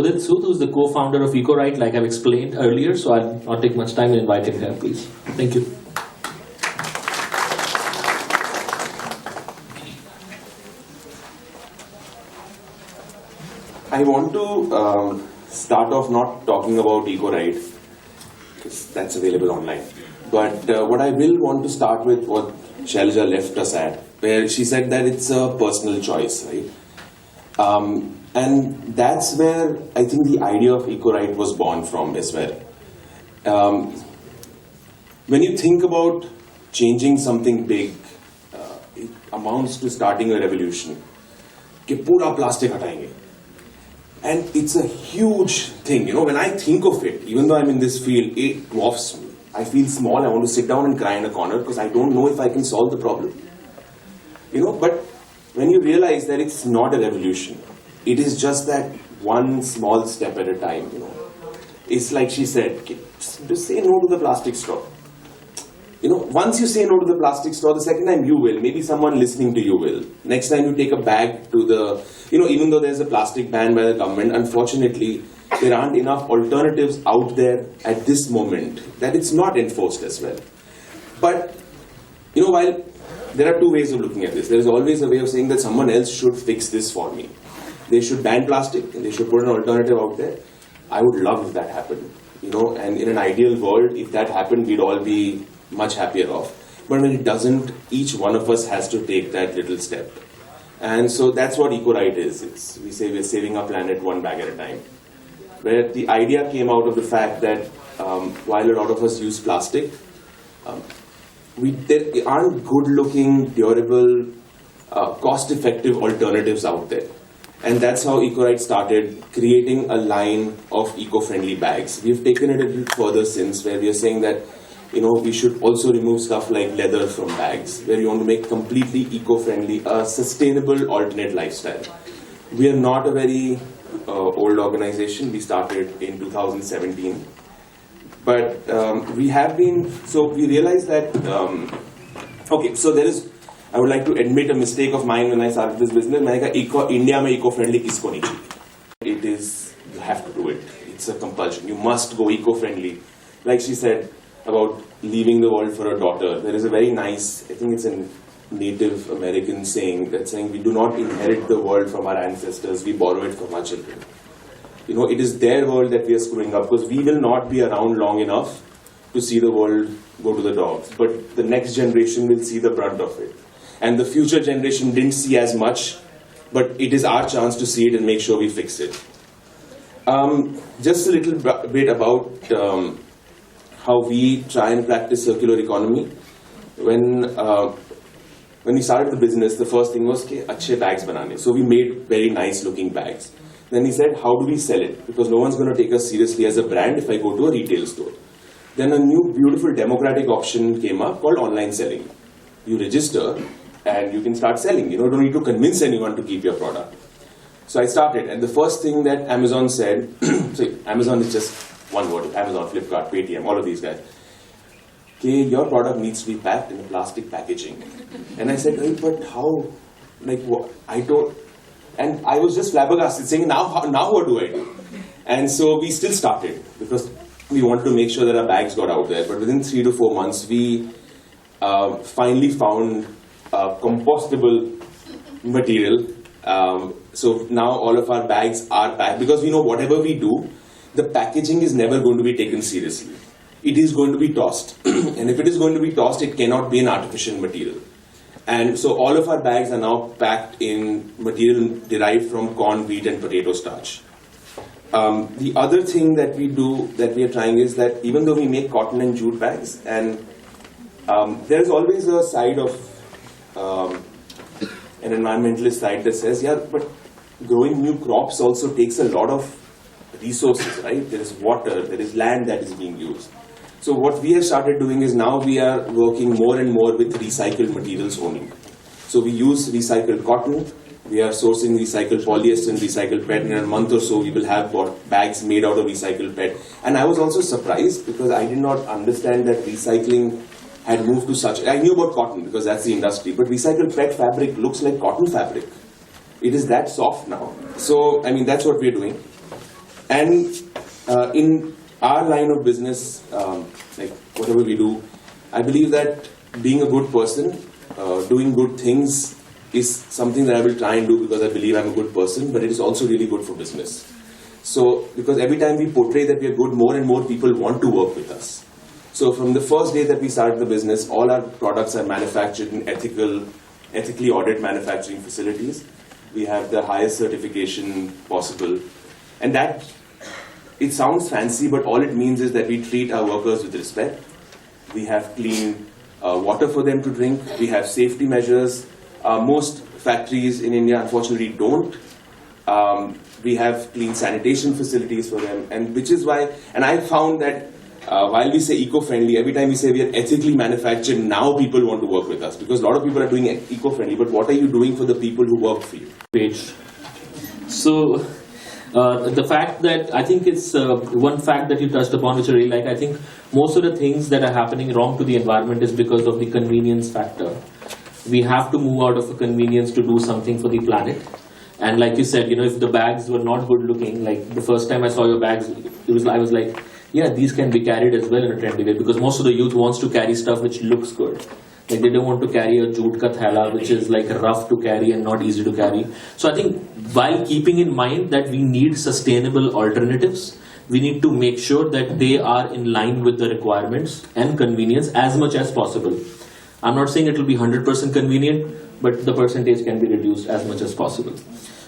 Udit Sood, who's the co-founder of EcoRight, like I've explained earlier, so I'll not take much time to invite him here, please. Thank you. I want to start off not talking about EcoRight, because that's available online. But what I will want to start with what Shailaja left us at, where she said that it's a personal choice, right? And that's where I think the idea of EcoRight was born from as well. When you think about changing something big, it amounts to starting a revolution. कि पूरा plastic हटाएंगे. And it's a huge thing. You know, when I think of it, even though I'm in this field, it dwarfs me. I feel small. I want to sit down and cry in a corner because I don't know if I can solve the problem. You know, but when you realize that it's not a revolution, it is just that one small step at a time, you know. It's like she said, just say no to the plastic straw. You know, once you say no to the plastic straw, the second time you will. Maybe someone listening to you will. Next time you take a bag to the, you know, even though there's a plastic ban by the government, unfortunately, there aren't enough alternatives out there at this moment that it's not enforced as well. But, you know, while there are two ways of looking at this, there is always a way of saying that someone else should fix this for me. They should ban plastic and they should put an alternative out there. I would love if that happened, you know, and in an ideal world, if that happened, we'd all be much happier off. But when it doesn't, each one of us has to take that little step. And so that's what EcoRight is. We say we're saving our planet one bag at a time. Where the idea came out of the fact that while a lot of us use plastic, there aren't good-looking, durable, cost-effective alternatives out there. And that's how EcoRight started creating a line of eco-friendly bags. We've taken it a little further since, where we are saying that, you know, we should also remove stuff like leather from bags, where we want to make completely eco-friendly, a sustainable alternate lifestyle. We are not a very old organization. We started in 2017. But we have been, so we realized that, okay, so there is, I would like to admit a mistake of mine when I started this business. I said, India mein eco-friendly kisko nahi chahiye. It is, you have to do it. It's a compulsion. You must go eco-friendly. Like she said about leaving the world for a daughter, there is a very nice, I think it's a Native American saying, that's saying we do not inherit the world from our ancestors, we borrow it from our children. You know, it is their world that we are screwing up because we will not be around long enough to see the world go to the dogs. But the next generation will see the brunt of it. And the future generation didn't see as much, but it is our chance to see it and make sure we fix it. Just a little bit about how we try and practice circular economy. When we started the business, the first thing was कि अच्छे bags बनाने. So we made very nice looking bags. Then he said, how do we sell it? Because no one's going to take us seriously as a brand if I go to a retail store. Then a new beautiful democratic option came up called online selling. You register and you can start selling. You don't need to convince anyone to keep your product. So I started, and the first thing that Amazon said, so Amazon is just one word, Amazon, Flipkart, Paytm, all of these guys. Okay, your product needs to be packed in a plastic packaging. And I said, hey, but how? Like, what? I don't. And I was just flabbergasted, saying, now what do I do? And so we still started, because we wanted to make sure that our bags got out there. But within 3 to 4 months, we finally found compostable material. So now all of our bags are packed, because we know whatever we do, the packaging is never going to be taken seriously. It is going to be tossed. And if it is going to be tossed, it cannot be an artificial material. And so all of our bags are now packed in material derived from corn, wheat, and potato starch. The other thing that we do, that we are trying, is that even though we make cotton and jute bags, and there's always a side of an environmentalist side that says, yeah, but growing new crops also takes a lot of resources, right? There is water, there is land that is being used. So what we have started doing is now we are working more and more with recycled materials only. So we use recycled cotton, we are sourcing recycled polyester and recycled PET. In a month or so we will have bags made out of recycled PET. And I was also surprised because I did not understand that recycling had moved to such. I knew about cotton because that's the industry, but recycled PET fabric looks like cotton fabric. It is that soft now. So, I mean, that's what we're doing. And in our line of business, like whatever we do, I believe that being a good person, doing good things is something that I will try and do because I believe I'm a good person, but it is also really good for business. So, because every time we portray that we are good, more and more people want to work with us. So from the first day that we started the business, all our products are manufactured in ethically audited manufacturing facilities. We have the highest certification possible. And that, it sounds fancy, but all it means is that we treat our workers with respect. We have clean water for them to drink. We have safety measures. Most factories in India, unfortunately, don't. We have clean sanitation facilities for them, and which is why, and I found that while we say eco-friendly, every time we say we are ethically manufactured, now people want to work with us because a lot of people are doing eco-friendly, but what are you doing for the people who work for you? Page. So, the fact that, I think it's one fact that you touched upon which I really like, I think most of the things that are happening wrong to the environment is because of the convenience factor. We have to move out of a convenience to do something for the planet. And like you said, if the bags were not good looking, like the first time I saw your bags, I was like, yeah, these can be carried as well in a trendy way, because most of the youth wants to carry stuff which looks good. Like they don't want to carry a jute ka thela, which is like rough to carry and not easy to carry. So I think while keeping in mind that we need sustainable alternatives, we need to make sure that they are in line with the requirements and convenience as much as possible. I'm not saying it will be 100% convenient, but the percentage can be reduced as much as possible.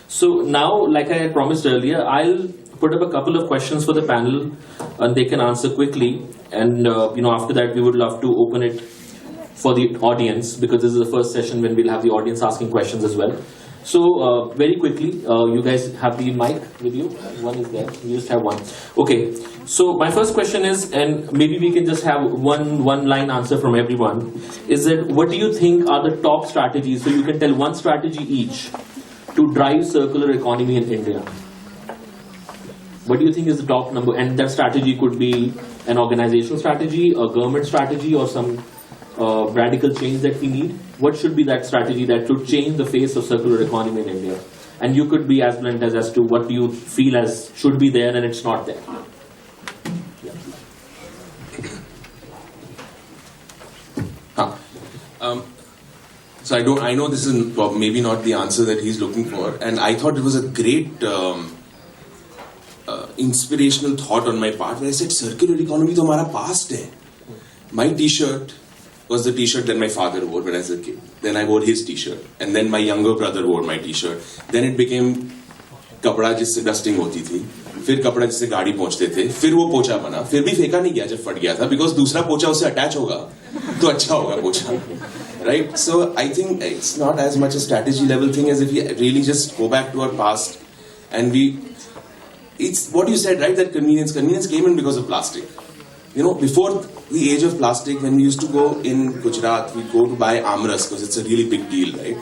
So now, like I had promised earlier, I'll put up a couple of questions for the panel and they can answer quickly. And after that, we would love to open it for the audience, because this is the first session when we'll have the audience asking questions as well. So very quickly, you guys have the mic with you? One is there. You just have one. Okay. So my first question is, and maybe we can just have one line answer from everyone, is that what do you think are the top strategies? So you can tell one strategy each to drive circular economy in India. What do you think is the top number? And that strategy could be an organizational strategy, a government strategy, or some radical change that we need. What should be that strategy that should change the face of circular economy in India? And you could be as blunt as to what do you feel as should be there and it's not there. Yeah. So I know this is maybe not the answer that he's looking for, and I thought it was a great inspirational thought on my part where I said circular economy to hamara past hai. My t-shirt was the t-shirt that my father wore when I was a kid. Then I wore his t-shirt, and then my younger brother wore my t-shirt. Then it became कपड़ा जिससे dusting होती थी, फिर कपड़ा जिससे गाड़ी पहुंचते थे, फिर वो पोछा बना, फिर भी फेंका नहीं गया जब फट गया था, बिकॉज दूसरा पोछा उससे अटैच होगा तो अच्छा होगा पोछा, right? So I think it's not as much a strategy level thing as if we really just go back to our past and it's what you said, right? That convenience came in because of plastic. Before the age of plastic, when we used to go in Gujarat, we'd go to buy amras because it's a really big deal, right?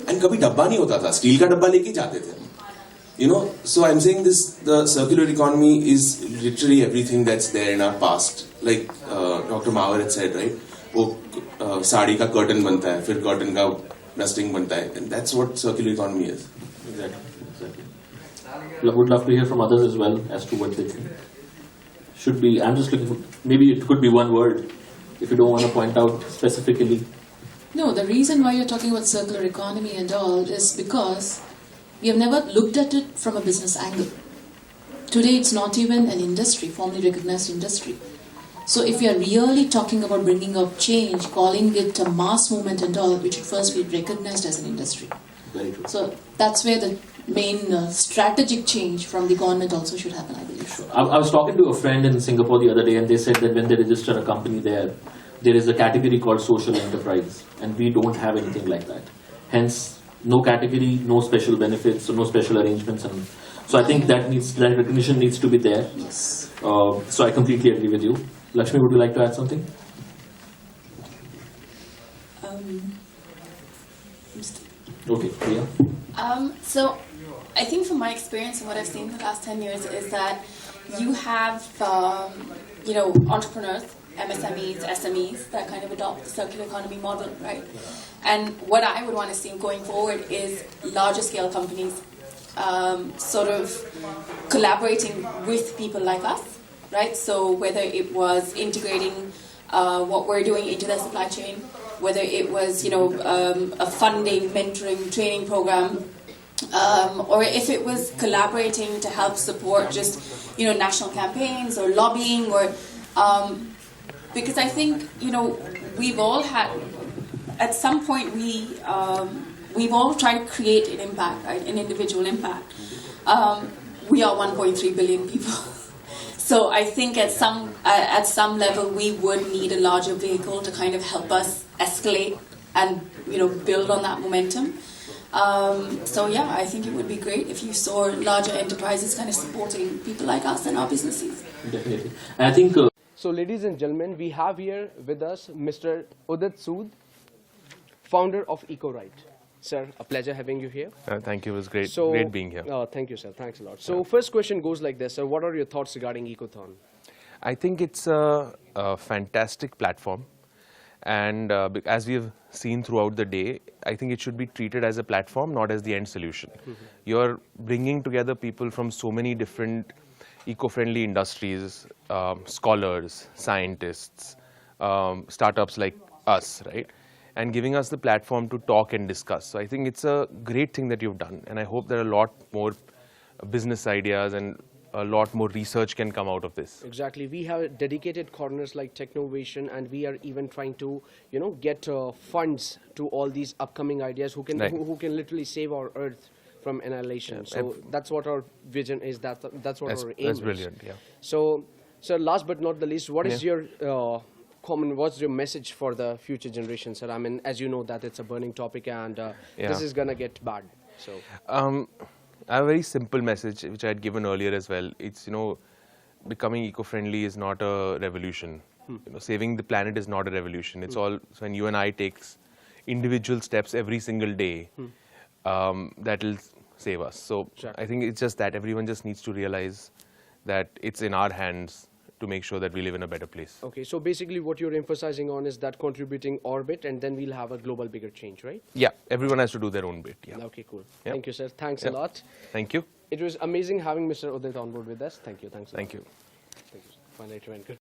And कभी डब्बा नहीं होता था, steel का डब्बा लेके जाते थे. So I'm saying the circular economy is literally everything that's there in our past. Like Dr. Mawar had said, right? वो साड़ी का कर्टन बनता है, फिर कर्टन का डस्टिंग बनता है, and that's what circular economy is. Exactly. Would love to hear from others as well as to what they think. Should be, I'm just looking for, maybe it could be one word, if you don't want to point out specifically. No, the reason why you're talking about circular economy and all is because we have never looked at it from a business angle. Today it's not even an industry, formally recognized industry. So if we are really talking about bringing up change, calling it a mass movement and all, it should first be recognized as an industry. Very true. So that's where the main strategic change from the government also should happen, I believe. Sure. I was talking to a friend in Singapore the other day, and they said that when they register a company there is a category called social enterprise, and we don't have anything like that. Hence, no category, no special benefits, so no special arrangements, and so I think that recognition needs to be there. Yes. So I completely agree with you. Lakshmi, would you like to add something? Okay, Priya. So I think from my experience and what I've seen in the last 10 years is that you have, entrepreneurs, MSMEs, SMEs that kind of adopt the circular economy model, right? And what I would want to see going forward is larger scale companies sort of collaborating with people like us, right? So whether it was integrating what we're doing into their supply chain, whether it was, a funding, mentoring, training program, or if it was collaborating to help support just, national campaigns or lobbying, or because I think, we've all had, at some point we've all tried to create an impact, right? An individual impact. We are 1.3 billion people. So I think at some level we would need a larger vehicle to kind of help us escalate and build on that momentum. So yeah, I think it would be great if you saw larger enterprises kind of supporting people like us and our businesses. Definitely. And I think. So ladies and gentlemen, we have here with us Mr. Udit Sood, founder of EcoRight. Sir, a pleasure having you here. Thank you. It was great being here. Thank you, sir. Thanks a lot. So first question goes like this, sir. What are your thoughts regarding Ecothon? I think it's a fantastic platform. And as we have seen throughout the day, I think it should be treated as a platform, not as the end solution. You're bringing together people from so many different eco-friendly industries, scholars, scientists, startups like us, right? And giving us the platform to talk and discuss. So I think it's a great thing that you've done. And I hope there are a lot more business ideas and a lot more research can come out of this. Exactly. We have dedicated corners like Technovation, and we are even trying to, get funds to all these upcoming ideas who can who can literally save our Earth from annihilation. So that's what our vision is. That's what our aim is. That's brilliant. Yeah. So, last but not the least, what is your what's your message for the future generation, sir? I mean, as you know that it's a burning topic, and this is gonna get bad. So. I have a very simple message, which I had given earlier as well. It's, becoming eco-friendly is not a revolution. Saving the planet is not a revolution. It's all, when you and I take individual steps every single day, that will save us. So I think it's just that everyone just needs to realize that it's in our hands to make sure that we live in a better place. Okay, so basically what you're emphasizing on is that contributing our bit, and then we'll have a global bigger change, right? Yeah, everyone has to do their own bit. Yeah. Okay, cool. Yeah. Thank you, sir. Thanks a lot. Thank you. It was amazing having Mr. Udit on board with us. Thank you. Thanks a lot. Thank you. Thank you, sir. Finally, it went good.